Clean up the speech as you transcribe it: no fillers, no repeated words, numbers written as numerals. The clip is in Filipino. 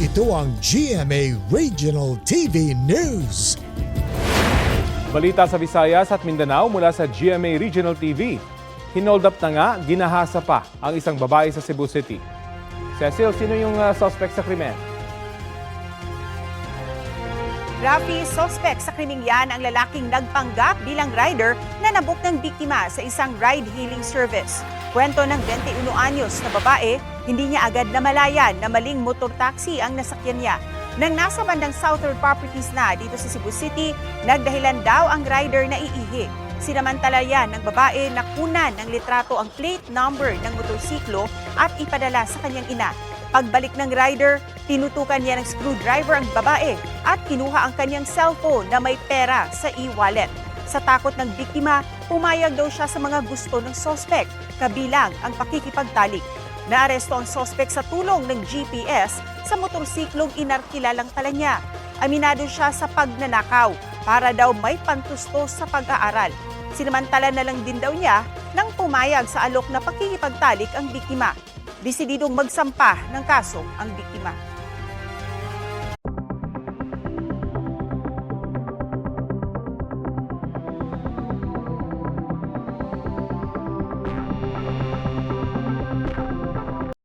Ito ang GMA Regional TV News. Balita sa Visayas at Mindanao mula sa GMA Regional TV. Hinold up na nga, ginahasa pa ang isang babae sa Cebu City. Cecil, sino yung suspect sa krimen? Rafi, suspect sa krimeng yan ang lalaking nagpanggap bilang rider na nabuk ng biktima sa isang ride-hailing service. Kwento ng 21 anyos na babae, hindi niya agad namalayan na maling motor taxi ang nasakyan niya. Nang nasa bandang Southern Properties na dito sa Cebu City, nagdahilan daw ang rider na iihi. Sinamantala yan ng babae na kunan ng litrato ang plate number ng motorsiklo at ipadala sa kanyang ina. Pagbalik ng rider, tinutukan niya ng screwdriver ang babae at kinuha ang kanyang cellphone na may pera sa e-wallet. Sa takot ng biktima, pumayag daw siya sa mga gusto ng suspect, kabilang ang pakikipagtalik. Naaresto ang suspect sa tulong ng GPS sa motorsiklong inarkilalang pala niya. Aminado siya sa pagnanakaw para daw may pantustos sa pag-aaral. Sinamantala na lang din daw niya nang pumayag sa alok na pakikipagtalik ang biktima. Desididong magsampa ng kaso ang biktima.